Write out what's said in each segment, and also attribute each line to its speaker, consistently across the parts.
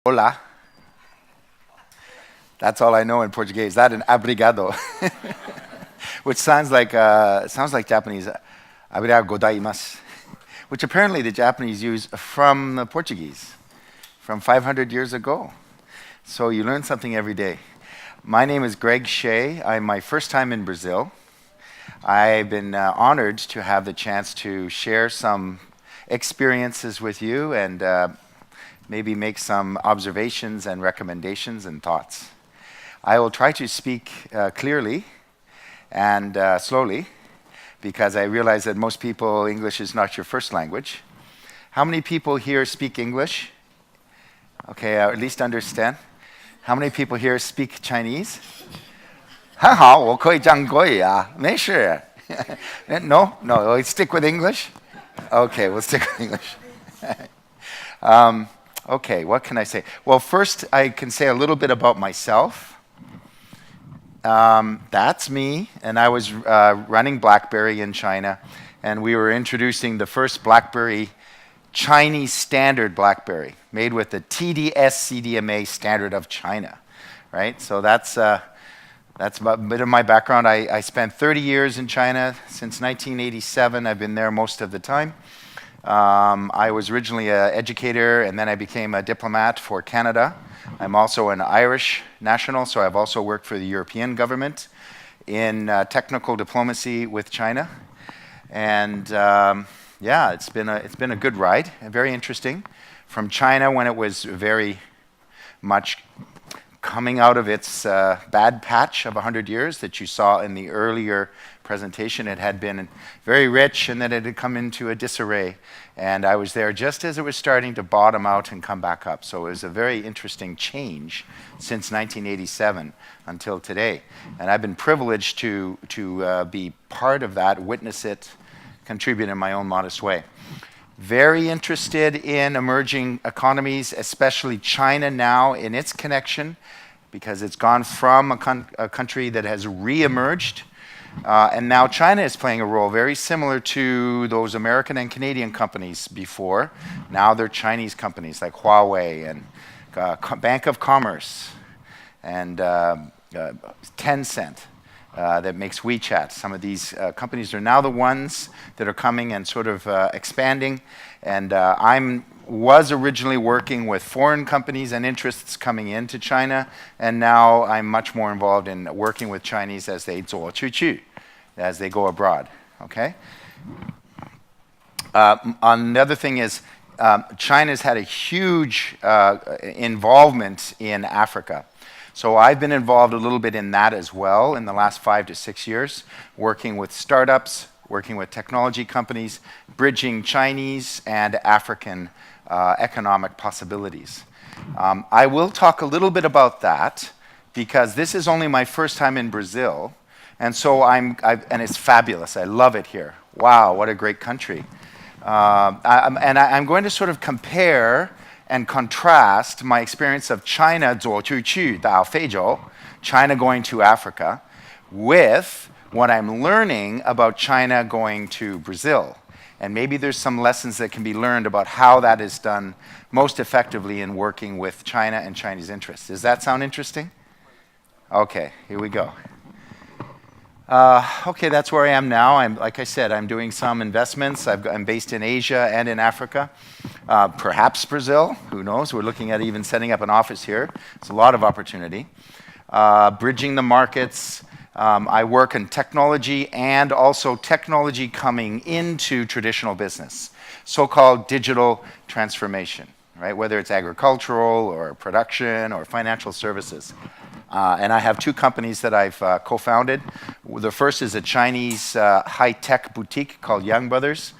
Speaker 1: Hola. That's all I know in Portuguese. That and obrigado, which sounds like Japanese. Obrigado godaimasu, which apparently the Japanese use from the Portuguese, from 500 years ago. So you learn something every day. My name is Greg Shea. I'm my first time in Brazil. I've been honored to have the chance to share some experiences with you and maybe make some observations and recommendations and thoughts. I will try to speak clearly and slowly because I realize that most people, English is not your first language. How many people here speak English? Okay, at least understand. How many people here speak Chinese? 很好，我可以讲国语啊，没事。No, we'll stick with English. Okay, we'll stick with English. Okay, what can I say? Well, first I can say a little bit about myself. That's me, and I was running Blackberry in China, and we were introducing the first Blackberry Chinese standard Blackberry, made with the TDS-CDMA standard of China, right? So that's a bit of my background. I spent 30 years in China. Since 1987, I've been there most of the time. I was originally an educator, and then I became a diplomat for Canada. I'm also an Irish national, so I've also worked for the European government in technical diplomacy with China. And yeah, it's been a good ride, very interesting. From China, when it was very much coming out of its bad patch of 100 years that you saw in the earlier presentation. It had been very rich, and then it had come into a disarray. And I was there just as it was starting to bottom out and come back up. So it was a very interesting change since 1987 until today. And I've been privileged to be part of that, witness it, contribute in my own modest way. Very interested in emerging economies, especially China now in its connection, because it's gone from a country that has re-emerged, and now China is playing a role very similar to those American and Canadian companies before. Now they're Chinese companies like Huawei and Bank of Commerce and Tencent. That makes WeChat. Some of these companies are now the ones that are coming and sort of expanding. And I was originally working with foreign companies and interests coming into China, and now I'm much more involved in working with Chinese as they 走出去, as they go abroad. Okay. Another thing is China's had a huge involvement in Africa. So I've been involved a little bit in that as well in the last 5 to 6 years, working with startups, working with technology companies, bridging Chinese and African economic possibilities. I will talk a little bit about that because this is only my first time in Brazil, and so and it's fabulous. I love it here. Wow, what a great country. I'm going to sort of compare and contrast my experience of China 走出去到非洲, China going to Africa, with what I'm learning about China going to Brazil. And maybe there's some lessons that can be learned about how that is done most effectively in working with China and Chinese interests. Does that sound interesting? Okay, here we go. Okay, that's where I am now. Like I said, I'm doing some investments. I'm based in Asia and in Africa, perhaps Brazil. Who knows? We're looking at even setting up an office here. It's a lot of opportunity. Bridging the markets. I work in technology and also technology coming into traditional business, so-called digital transformation, right? Whether it's agricultural or production or financial services. And I have 2 companies that I've co-founded. The first is a Chinese high-tech boutique called Young Brothers.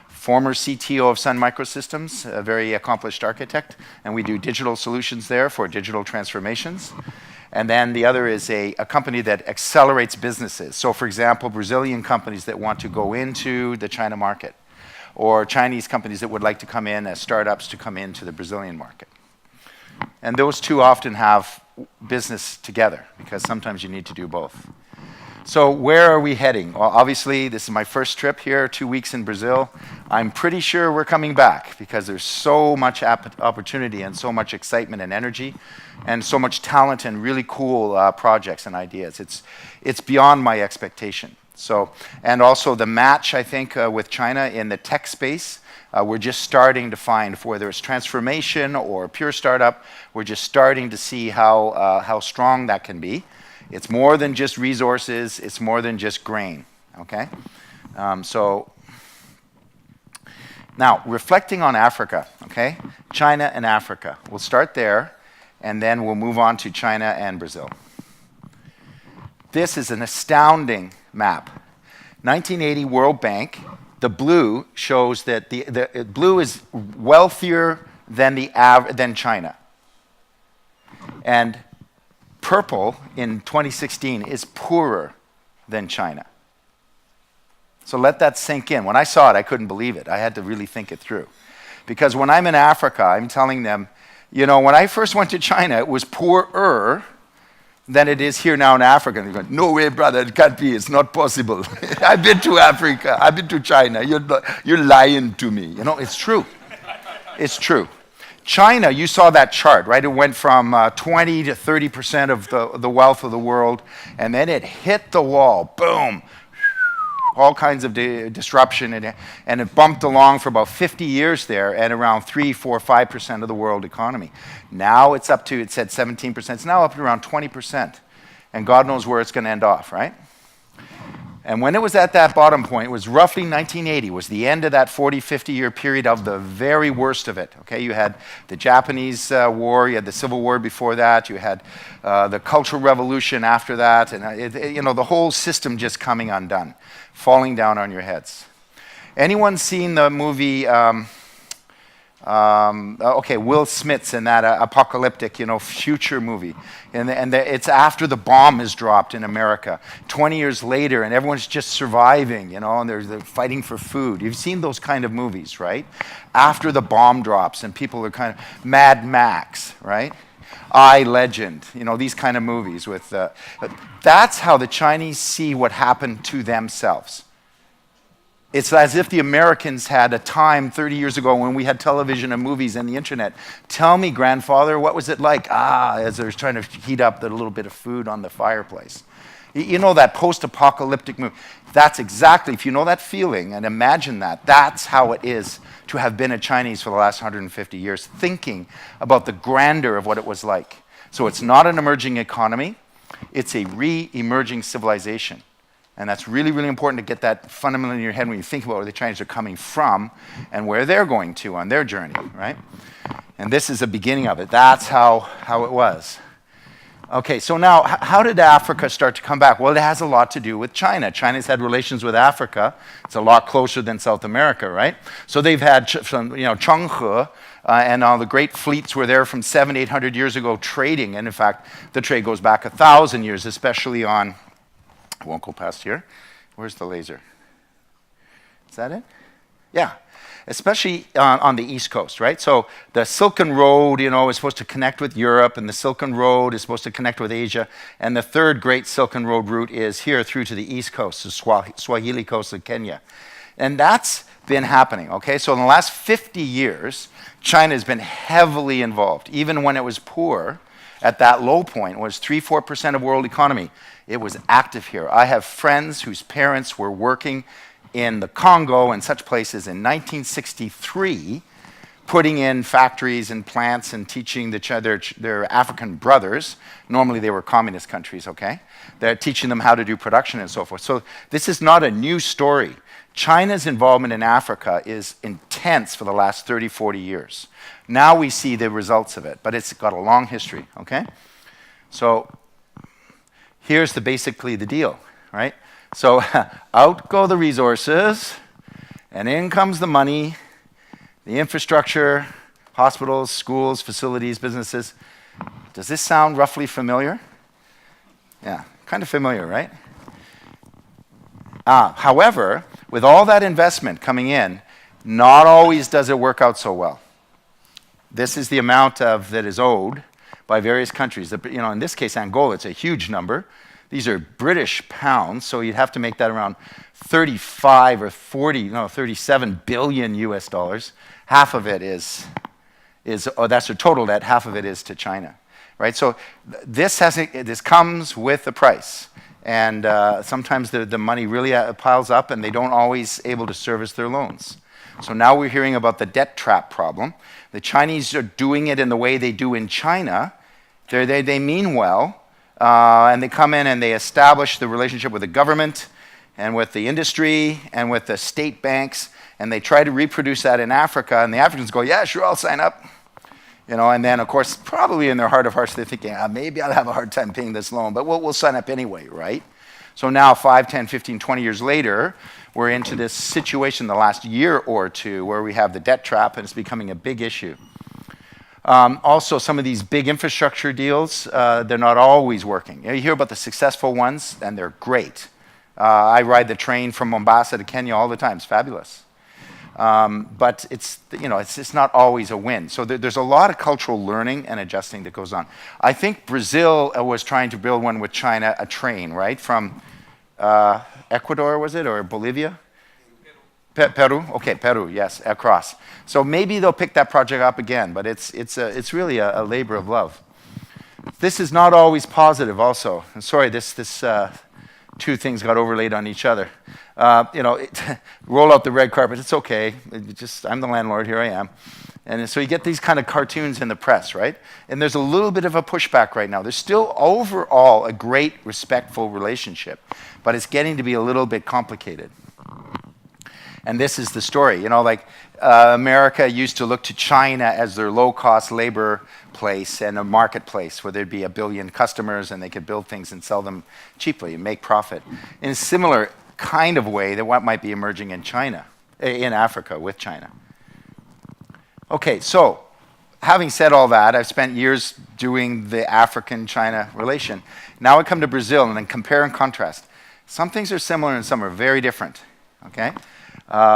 Speaker 1: Former CTO of Sun Microsystems, a very accomplished architect, and we do digital solutions there for digital transformations. And then the other is a company that accelerates businesses. So for example, Brazilian companies that want to go into the China market, or Chinese companies that would like to come in as startups to come into the Brazilian market. And those 2 often have business together, because sometimes you need to do both. So where are we heading? Well, obviously, this is my first trip here, 2 weeks in Brazil. I'm pretty sure we're coming back because there's so much opportunity and so much excitement and energy and so much talent and really cool projects and ideas. It's beyond my expectation. So, and also the match, I think, with China in the tech space, we're just starting to find, whether it's transformation or pure startup, we're just starting to see how strong that can be. It's more than just resources, it's more than just grain, okay? So, now, reflecting on Africa, okay? China and Africa. We'll start there, and then we'll move on to China and Brazil. This is an astounding map. 1980 World Bank, the blue shows that the blue is wealthier than China. And purple in 2016 is poorer than China. So let that sink in. When I saw it, I couldn't believe it. I had to really think it through. Because when I'm in Africa, I'm telling them, you know, when I first went to China, it was poorer than it is here now in Africa. And they're going, no way, brother, it can't be. It's not possible. I've been to Africa. I've been to China. You're lying to me. You know, it's true. It's true. China, you saw that chart, right? It went from 20 to 30% of the wealth of the world, and then it hit the wall, boom, all kinds of disruption, and it bumped along for about 50 years there at around 3, 4, 5% of the world economy. Now it's up to, it said 17%, it's now up to around 20%, and God knows where it's going to end off, right? And when it was at that bottom point, it was roughly 1980, was the end of that 40, 50-year period of the very worst of it. Okay, you had the Japanese War, you had the Civil War before that, you had the Cultural Revolution after that, and you know, the whole system just coming undone, falling down on your heads. Anyone seen the movie? Okay, Will Smith's in that apocalyptic, you know, future movie. And it's after the bomb is dropped in America, 20 years later, and everyone's just surviving, you know, and they're fighting for food. You've seen those kind of movies, right? After the bomb drops and people are kind of Mad Max, right? I, Legend, you know, these kind of movies with, that's how the Chinese see what happened to themselves. It's as if the Americans had a time 30 years ago when we had television and movies and the internet. Tell me, grandfather, what was it like? As they're trying to heat up the little bit of food on the fireplace. You know that post-apocalyptic movie. That's exactly, if you know that feeling and imagine that, that's how it is to have been a Chinese for the last 150 years, thinking about the grandeur of what it was like. So it's not an emerging economy, it's a re-emerging civilization. And that's really, really important to get that fundamentally in your head when you think about where the Chinese are coming from and where they're going to on their journey, right? And this is the beginning of it. That's how it was. Okay, so now, how did Africa start to come back? Well, it has a lot to do with China. China's had relations with Africa. It's a lot closer than South America, right? So they've had, you know, Chenghe, and all the great fleets were there from 700, 800 years ago trading. And in fact, the trade goes back 1,000 years, especially on, I won't go past here. Where's the laser? Is that it? Yeah. Especially on the East Coast, right? So the Silken Road, you know, is supposed to connect with Europe, and the Silken Road is supposed to connect with Asia. And the third great Silken Road route is here through to the East Coast, the Swahili coast of Kenya. And that's been happening, okay? So in the last 50 years, China has been heavily involved. Even when it was poor, at that low point, was 3, 4% of world economy. It was active here. I have friends whose parents were working in the Congo and such places in 1963, putting in factories and plants and teaching their African brothers, normally they were communist countries, okay? They're teaching them how to do production and so forth. So this is not a new story. China's involvement in Africa is intense for the last 30, 40 years. Now we see the results of it, but it's got a long history, okay? So here's basically the deal, right? So out go the resources, and in comes the money, the infrastructure, hospitals, schools, facilities, businesses. Does this sound roughly familiar? Yeah, kind of familiar, right? However, with all that investment coming in, not always does it work out so well. This is the amount that is owed by various countries. You know, in this case, Angola, it's a huge number. These are British pounds, so you'd have to make that around 35 or 40, no, 37 billion US dollars. Half of it is that's their total debt, half of it is to China, right? So this comes with a price. And sometimes the money really piles up and they don't always able to service their loans. So now we're hearing about the debt trap problem. The Chinese are doing it in the way they do in China. They mean well, and they come in and they establish the relationship with the government and with the industry and with the state banks, and they try to reproduce that in Africa, and the Africans go, yeah, sure, I'll sign up. And then, of course, probably in their heart of hearts, they're thinking, maybe I'll have a hard time paying this loan, but we'll sign up anyway, right? So now 5, 10, 15, 20 years later, we're into this situation the last year or two where we have the debt trap and it's becoming a big issue. Also, some of these big infrastructure deals, they're not always working. You hear about the successful ones, and they're great. I ride the train from Mombasa to Kenya all the time. It's fabulous. But it's not always a win. So there's a lot of cultural learning and adjusting that goes on. I think Brazil was trying to build one with China, a train, right? From Ecuador, was it, or Bolivia? Peru? Okay, Peru, yes, across. So maybe they'll pick that project up again, but it's really a labor of love. This is not always positive also. And sorry, this two things got overlaid on each other. Roll out the red carpet, it's okay. I'm the landlord, here I am. And so you get these kind of cartoons in the press, right? And there's a little bit of a pushback right now. There's still overall a great, respectful relationship, but it's getting to be a little bit complicated. And this is the story. America used to look to China as their low-cost labor place and a marketplace where there'd be 1 billion customers and they could build things and sell them cheaply and make profit. In a similar kind of way that what might be emerging in China, in Africa with China. Okay, so having said all that, I've spent years doing the African-China relation. Now I come to Brazil and then compare and contrast. Some things are similar and some are very different, okay?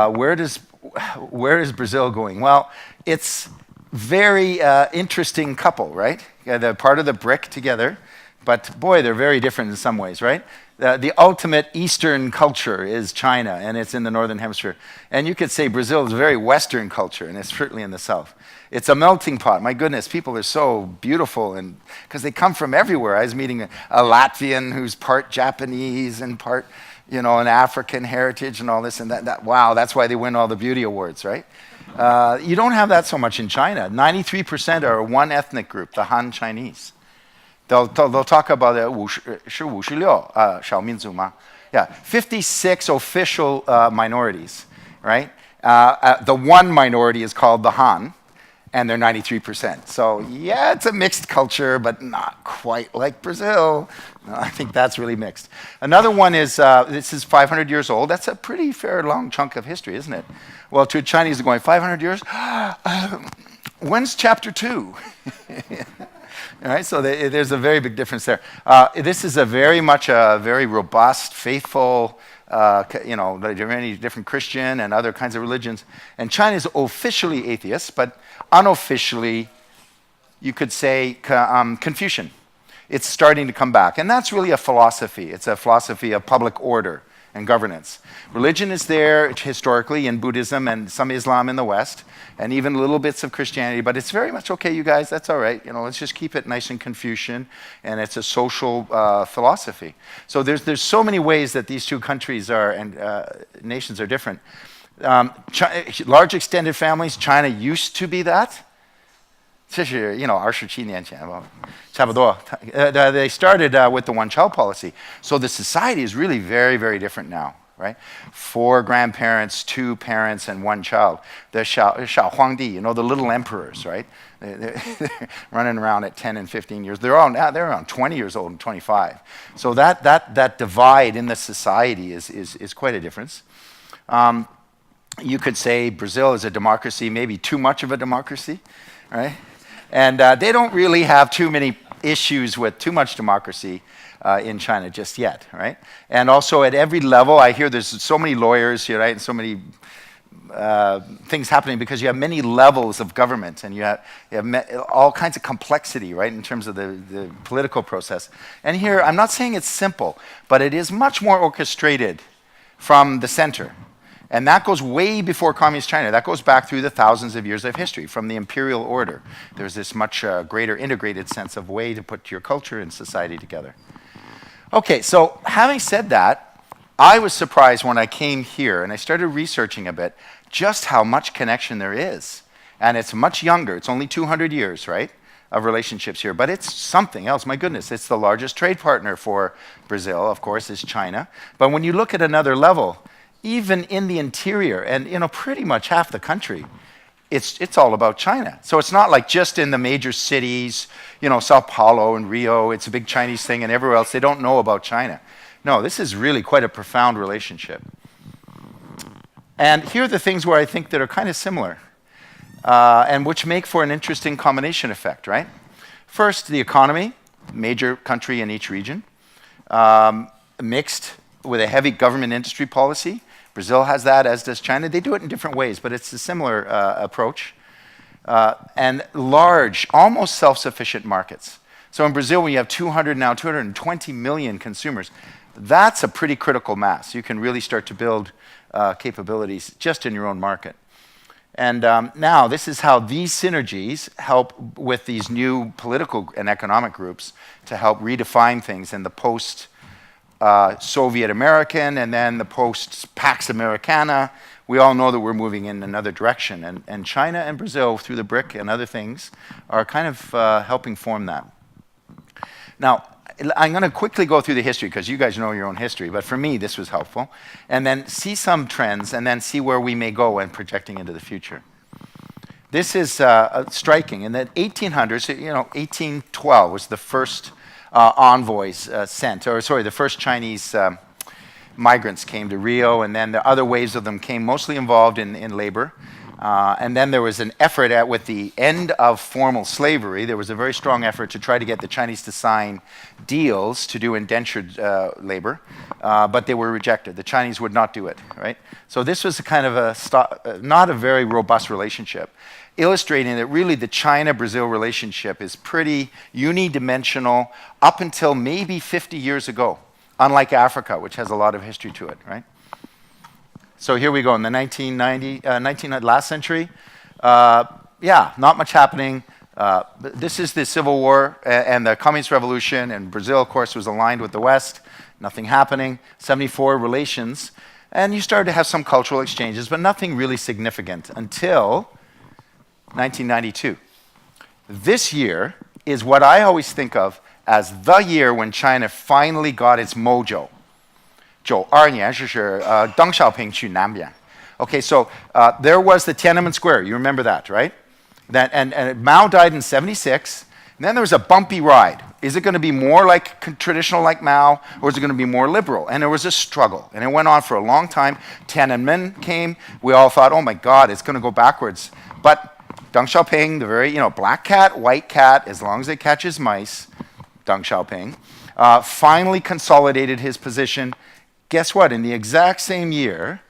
Speaker 1: Where is Brazil going? Well, it's very interesting couple, right? They're part of the BRIC together, but boy, they're very different in some ways, right? The ultimate Eastern culture is China, and it's in the Northern Hemisphere. And you could say Brazil is a very Western culture, and it's certainly in the South. It's a melting pot. My goodness, people are so beautiful, and because they come from everywhere. I was meeting a Latvian who's part Japanese and part, an African heritage and all this, and wow, that's why they win all the beauty awards, right? You don't have that so much in China. 93% are one ethnic group, the Han Chinese. They'll talk about it, 56小民族嘛. Yeah, 56 official minorities, right? The one minority is called the Han, and they're 93%. So yeah, it's a mixed culture, but not quite like Brazil. I think that's really mixed. Another one is, this is 500 years old. That's a pretty fair long chunk of history, isn't it? Well, to a Chinese, they're going, 500 years? When's chapter 2? All right, so there's a very big difference there. This is very much a very robust, faithful, many different Christian and other kinds of religions. And China is officially atheist, but unofficially, you could say Confucian. It's starting to come back. And that's really a philosophy. It's a philosophy of public order and governance. Religion is there historically in Buddhism and some Islam in the West, and even little bits of Christianity, but it's very much okay, you guys, that's all right. Let's just keep it nice and Confucian, and it's a social philosophy. So there's so many ways that these two countries are and nations are different. Large extended families, China used to be that. 这是27年前吧，差不多. They started with the one-child policy. So the society is really very, very different now, right? 4 grandparents, 2 parents, and 1 child. The 小皇帝, the little emperors, right? They're running around at 10 and 15 years. They're around 20 years old and 25. So that divide in the society is quite a difference. You could say Brazil is a democracy, maybe too much of a democracy, right? And they don't really have too many issues with too much democracy in China just yet, right? And also at every level, I hear there's so many lawyers here, right? And so many things happening because you have many levels of government and you have all kinds of complexity, right, in terms of the political process. And here, I'm not saying it's simple, but it is much more orchestrated from the center. And that goes way before Communist China. That goes back through the thousands of years of history, from the imperial order. There's this much greater integrated sense of way to put your culture and society together. Okay, so having said that, I was surprised when I came here and I started researching a bit just how much connection there is. And it's much younger. It's only 200 years, right, of relationships here. But it's something else. My goodness, it's the largest trade partner for Brazil, of course, is China. But when you look at another level, even in the interior and, you know, pretty much half the country, it's all about China. So it's not like just in the major cities, you know, Sao Paulo and Rio, it's a big Chinese thing, and everywhere else they don't know about China. No, this is really quite a profound relationship. And here are the things where I think that are kind of similar, and which make for an interesting combination effect, right? First, the economy, major country in each region, mixed with a heavy government industry policy. Brazil has that, as does China. They do it in different ways, but it's a similar approach. And large, almost self-sufficient markets. So in Brazil, when you have 220 million consumers, that's a pretty critical mass. You can really start to build capabilities just in your own market. And now, this is how these synergies help with these new political and economic groups to help redefine things in the post-Soviet American and then the post-Pax Americana. We all know that we're moving in another direction. And China and Brazil, through the BRIC and other things, are kind of helping form that. Now, I'm going to quickly go through the history because you guys know your own history, but for me this was helpful. And then see some trends and then see where we may go when projecting into the future. This is striking. In the 1800s, you know, 1812 was the first envoys sent, or sorry, the first Chinese migrants came to Rio, and then the other waves of them came mostly involved in labor. And then there was an effort with the end of formal slavery, there was a very strong effort to try to get the Chinese to sign deals to do indentured labor, but they were rejected. The Chinese would not do it, right? So this was a kind of not a very robust relationship, illustrating that really the China-Brazil relationship is pretty unidimensional up until maybe 50 years ago, unlike Africa, which has a lot of history to it, right? So here we go in the last century. Yeah, not much happening. This is the Civil War and the Communist Revolution, and Brazil, of course, was aligned with the West. Nothing happening. 74 relations. And you started to have some cultural exchanges, but nothing really significant until 1992. This year is what I always think of as the year when China finally got its mojo. 92年是邓小平去南边. Okay, so there was the Tiananmen Square. You remember that, right? And Mao died in 76. And then there was a bumpy ride. Is it going to be more like traditional like Mao, or is it going to be more liberal? And there was a struggle. And it went on for a long time. Tiananmen came. We all thought, oh my God, it's going to go backwards. But Deng Xiaoping, the very, black cat, white cat, as long as it catches mice, Deng Xiaoping, finally consolidated his position. Guess what? In the exact same year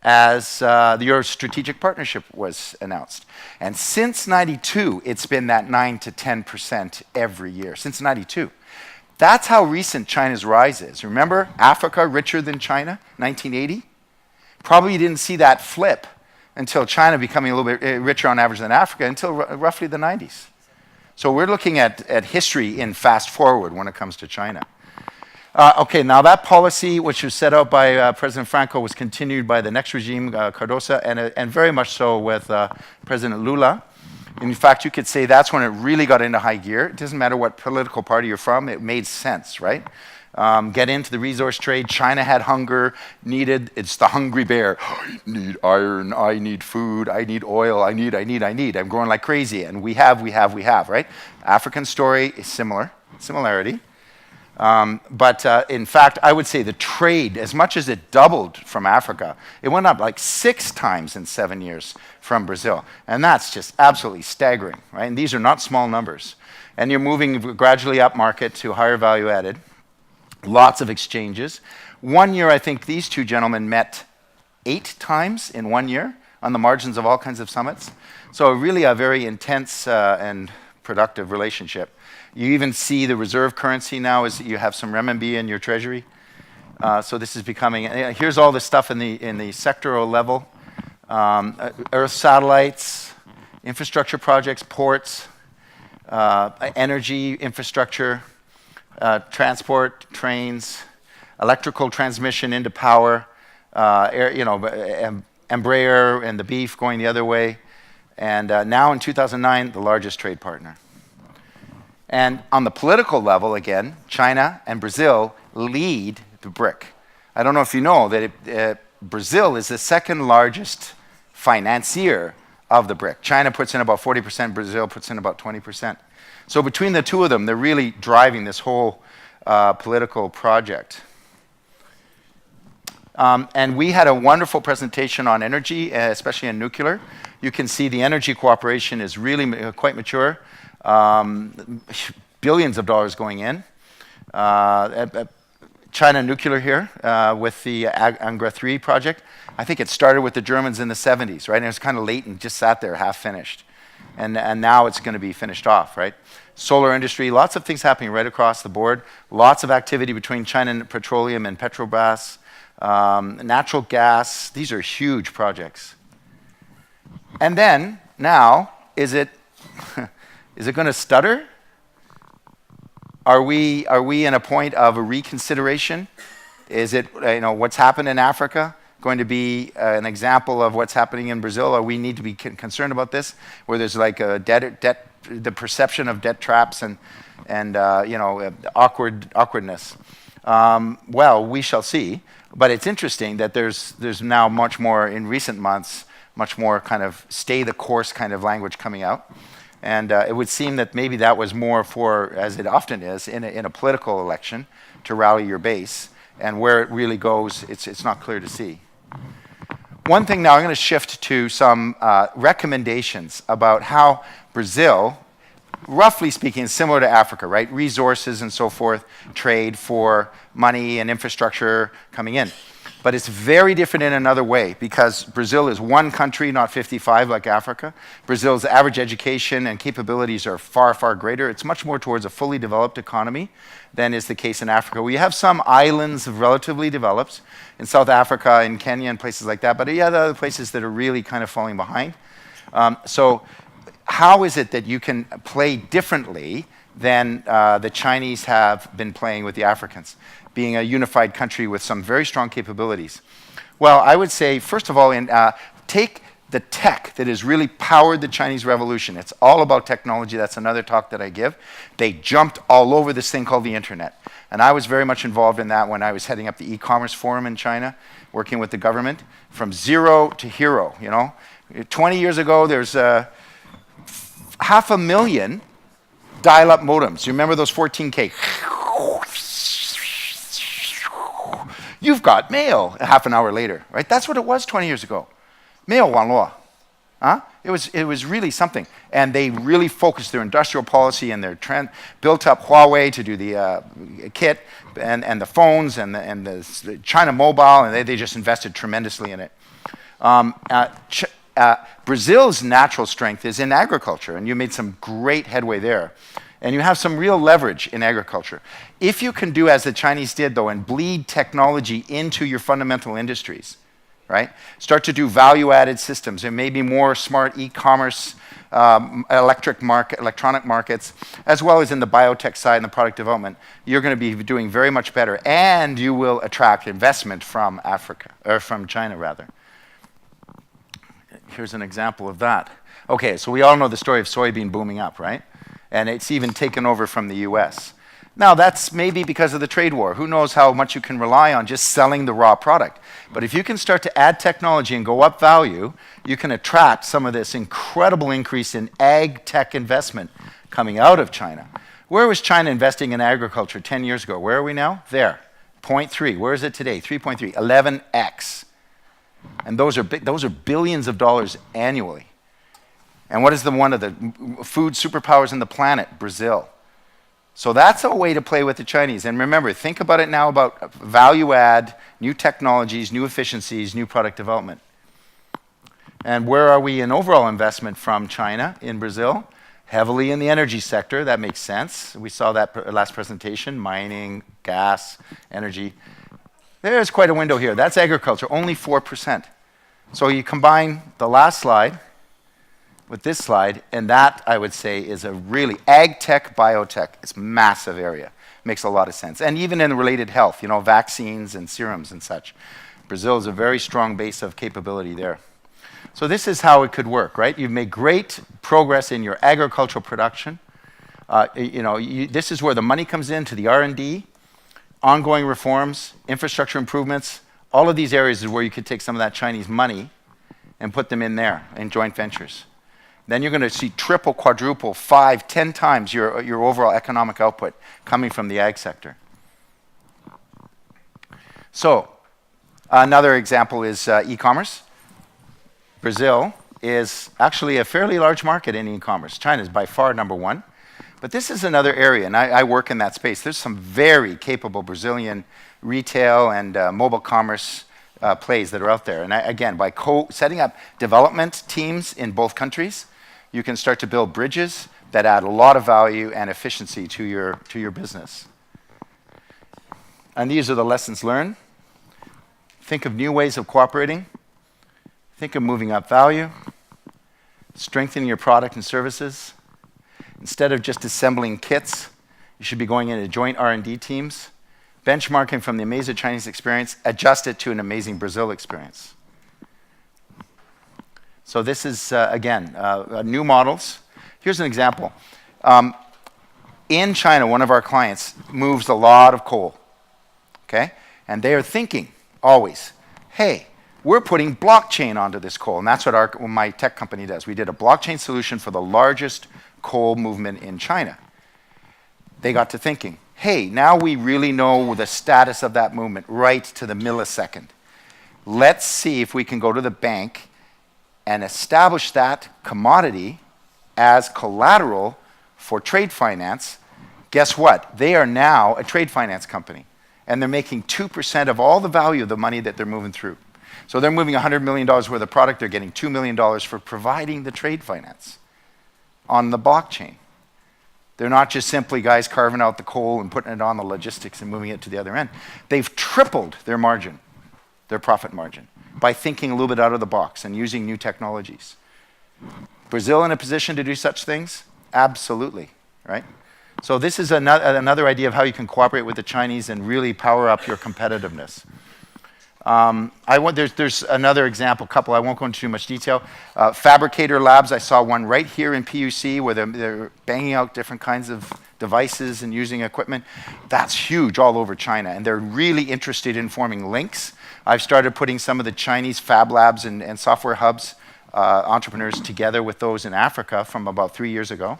Speaker 1: as your strategic partnership was announced. And since 92, it's been that 9 to 10% every year, since 92. That's how recent China's rise is. Remember Africa richer than China, 1980? Probably you didn't see that flip until China becoming a little bit richer on average than Africa until roughly the 90s. So we're looking at history in fast forward when it comes to China. Okay, now that policy, which was set out by President Franco, was continued by the next regime, Cardoso, and very much so with President Lula. In fact, you could say that's when it really got into high gear. It doesn't matter what political party you're from, it made sense, right? Get into the resource trade. China had hunger, it's the hungry bear. I need iron, I need food, I need oil, I need. I'm growing like crazy, and we have, right? African story is similarity. But in fact, I would say the trade, as much as it doubled from Africa, it went up like 6 times in 7 years from Brazil. And that's just absolutely staggering, right? And these are not small numbers. And you're moving gradually up market to higher value added. Lots of exchanges. One year, I think these two gentlemen met 8 times in 1 year on the margins of all kinds of summits. So really a very intense and productive relationship. You even see the reserve currency now is you have some renminbi in your treasury. So this is becoming, here's all the stuff in the sectoral level. Earth satellites, infrastructure projects, ports, energy infrastructure, transport, trains, electrical transmission into power, Embraer and the beef going the other way. And now in 2009, the largest trade partner. And on the political level, again, China and Brazil lead the BRIC. I don't know if you know that Brazil is the second largest financier of the BRIC. China puts in about 40%, Brazil puts in about 20%. So between the two of them, they're really driving this whole political project. And we had a wonderful presentation on energy, especially in nuclear. You can see the energy cooperation is really quite mature. Billions of dollars going in. China Nuclear here with the Angra 3 project. I think it started with the Germans in the 70s, right? And it was kind of late and just sat there half finished. And now it's going to be finished off, right? Solar industry, lots of things happening right across the board. Lots of activity between China and Petroleum and Petrobras. Natural gas, these are huge projects. And then, now, is it going to stutter? Are we in a point of a reconsideration? Is it, what's happened in Africa going to be an example of what's happening in Brazil? Or we need to be concerned about this, where there's like a the perception of debt traps and awkwardness? Well, we shall see. But it's interesting that there's now much more in recent months, much more kind of stay the course kind of language coming out. And it would seem that maybe that was more for, as it often is, in a political election, to rally your base. And where it really goes, it's not clear to see. One thing now, I'm going to shift to some recommendations about how Brazil, roughly speaking, is similar to Africa, right? Resources and so forth, trade for money and infrastructure coming in. But it's very different in another way because Brazil is one country, not 55 like Africa. Brazil's average education and capabilities are far, far greater. It's much more towards a fully developed economy than is the case in Africa. We have some islands of relatively developed in South Africa, in Kenya, and places like that. But yeah, there are other places that are really kind of falling behind. So how is it that you can play differently than the Chinese have been playing with the Africans, being a unified country with some very strong capabilities? Well, I would say, first of all, take the tech that has really powered the Chinese Revolution. It's all about technology. That's another talk that I give. They jumped all over this thing called the internet. And I was very much involved in that when I was heading up the e-commerce forum in China, working with the government, from zero to hero, 20 years ago, there's 500,000 dial-up modems. You remember those 14K? You've got mail half an hour later, right? That's what it was 20 years ago. Mail 网络. It was really something. And they really focused their industrial policy and their built up Huawei to do the kit and the phones and the China Mobile, and they just invested tremendously in it. Brazil's natural strength is in agriculture, and you made some great headway there. And you have some real leverage in agriculture. If you can do as the Chinese did, though, and bleed technology into your fundamental industries, right? Start to do value-added systems and maybe more smart e-commerce, electronic markets, as well as in the biotech side and the product development, you're going to be doing very much better, and you will attract investment from Africa, or from China, rather. Here's an example of that. Okay, so we all know the story of soybean booming up, right? And it's even taken over from the US. Now, that's maybe because of the trade war. Who knows how much you can rely on just selling the raw product. But if you can start to add technology and go up value, you can attract some of this incredible increase in ag tech investment coming out of China. Where was China investing in agriculture 10 years ago? Where are we now? There, 0.3. Where is it today? 3.3, 11x. And those are billions of dollars annually. And what is one of the food superpowers in the planet? Brazil. So that's a way to play with the Chinese. And remember, think about it now about value add, new technologies, new efficiencies, new product development. And where are we in overall investment from China in Brazil? Heavily in the energy sector. That makes sense. We saw that last presentation, mining, gas, energy. There's quite a window here. That's agriculture, only 4%. So you combine the last slide with this slide, and that, I would say, is a really ag tech, biotech. It's a massive area. Makes a lot of sense. And even in related health, you know, vaccines and serums and such. Brazil is a very strong base of capability there. So this is how it could work, right? You've made great progress in your agricultural production. This is where the money comes into the R&D, ongoing reforms, infrastructure improvements. All of these areas is where you could take some of that Chinese money and put them in there in joint ventures. Then you're going to see triple, quadruple, 5, 10 times your overall economic output coming from the ag sector. So another example is e-commerce. Brazil is actually a fairly large market in e-commerce. China is by far number one. But this is another area, and I work in that space. There's some very capable Brazilian retail and mobile commerce plays that are out there. And again, by setting up development teams in both countries, you can start to build bridges that add a lot of value and efficiency to your business. And these are the lessons learned. Think of new ways of cooperating. Think of moving up value, strengthening your product and services. Instead of just assembling kits, you should be going into joint R&D teams, benchmarking from the amazing Chinese experience, adjust it to an amazing Brazil experience. So this is, again, new models. Here's an example. In China, one of our clients moves a lot of coal, okay? And they are thinking always, hey, we're putting blockchain onto this coal. And that's what my tech company does. We did a blockchain solution for the largest coal movement in China. They got to thinking, hey, now we really know the status of that movement right to the millisecond. Let's see if we can go to the bank and establish that commodity as collateral for trade finance. Guess what? They are now a trade finance company, and they're making 2% of all the value of the money that they're moving through. So they're moving $100 million worth of product. They're getting $2 million for providing the trade finance on the blockchain. They're not just simply guys carving out the coal and putting it on the logistics and moving it to the other end. They've tripled their margin, their profit margin, by thinking a little bit out of the box and using new technologies. Brazil in a position to do such things? Absolutely, right? So this is another idea of how you can cooperate with the Chinese and really power up your competitiveness. There's another example, couple, I won't go into too much detail. Fabricator labs, I saw one right here in PUC where they're banging out different kinds of devices and using equipment. That's huge all over China, and they're really interested in forming links. I've started putting some of the Chinese fab labs and software hubs entrepreneurs together with those in Africa from about 3 years ago.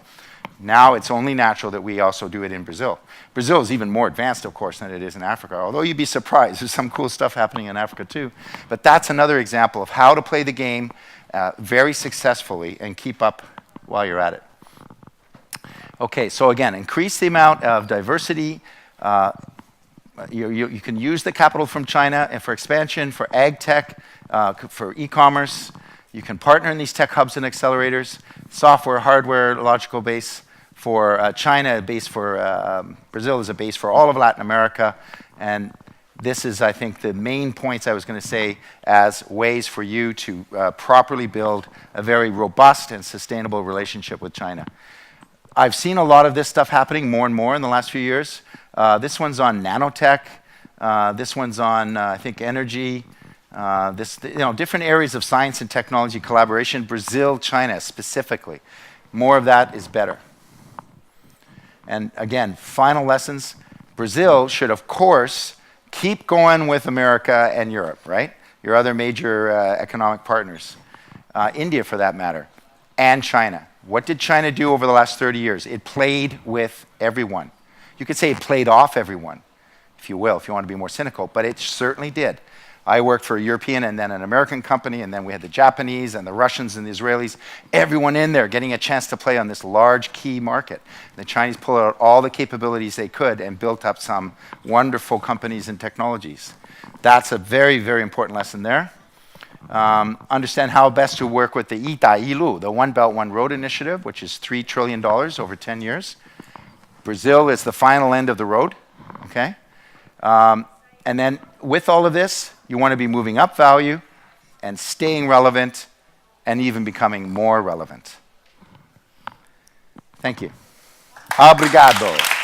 Speaker 1: Now it's only natural that we also do it in Brazil. Brazil is even more advanced, of course, than it is in Africa, although you'd be surprised. There's some cool stuff happening in Africa, too. But that's another example of how to play the game very successfully and keep up while you're at it. Okay, so again, increase the amount of diversity. You can use the capital from China and for expansion, for ag tech, for e-commerce. You can partner in these tech hubs and accelerators, software, hardware, logical base. For China, a base for Brazil is a base for all of Latin America. And this is, I think, the main points I was going to say as ways for you to properly build a very robust and sustainable relationship with China. I've seen a lot of this stuff happening more and more in the last few years. This one's on nanotech. This one's on, I think, energy. Different areas of science and technology collaboration. Brazil, China specifically. More of that is better. And again, final lessons. Brazil should, of course, keep going with America and Europe, right? Your other major economic partners. India, for that matter, and China. What did China do over the last 30 years? It played with everyone. You could say it played off everyone, if you will, if you want to be more cynical, but it certainly did. I worked for a European and then an American company, and then we had the Japanese and the Russians and the Israelis, everyone in there getting a chance to play on this large key market. The Chinese pulled out all the capabilities they could and built up some wonderful companies and technologies. That's a very, very important lesson there. understand how best to work with the Itailu, the One Belt, One Road initiative, which is $3 trillion over 10 years. Brazil is the final end of the road, okay? And then with all of this, you want to be moving up value and staying relevant and even becoming more relevant. Thank you. Obrigado.